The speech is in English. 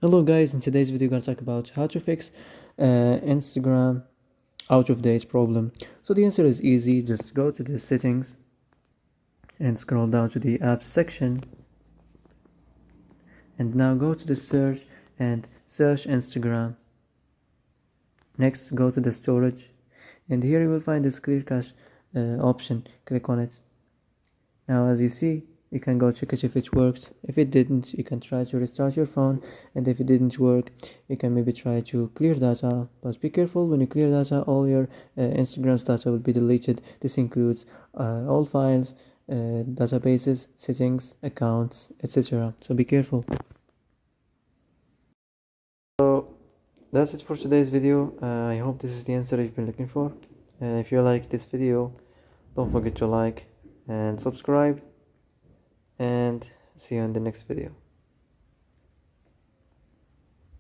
Hello guys, in today's video we're gonna talk about how to fix Instagram out of date problem. So the answer is easy. Just go to the settings and scroll down to the apps section, and now go to the search and search Instagram. Next, go to the storage, and here you will find this clear cache option. Click on it. Now as you see, you can go check it if it works. If it didn't, you can try to restart your phone, and if it didn't work, you can maybe try to clear data. But be careful, when you clear data, all your Instagram's data will be deleted. This includes all files, databases, settings, accounts, etc. So be careful. So that's it for today's video. I hope this is the answer you've been looking for. If you like this video, don't forget to like and subscribe, and see you in the next video.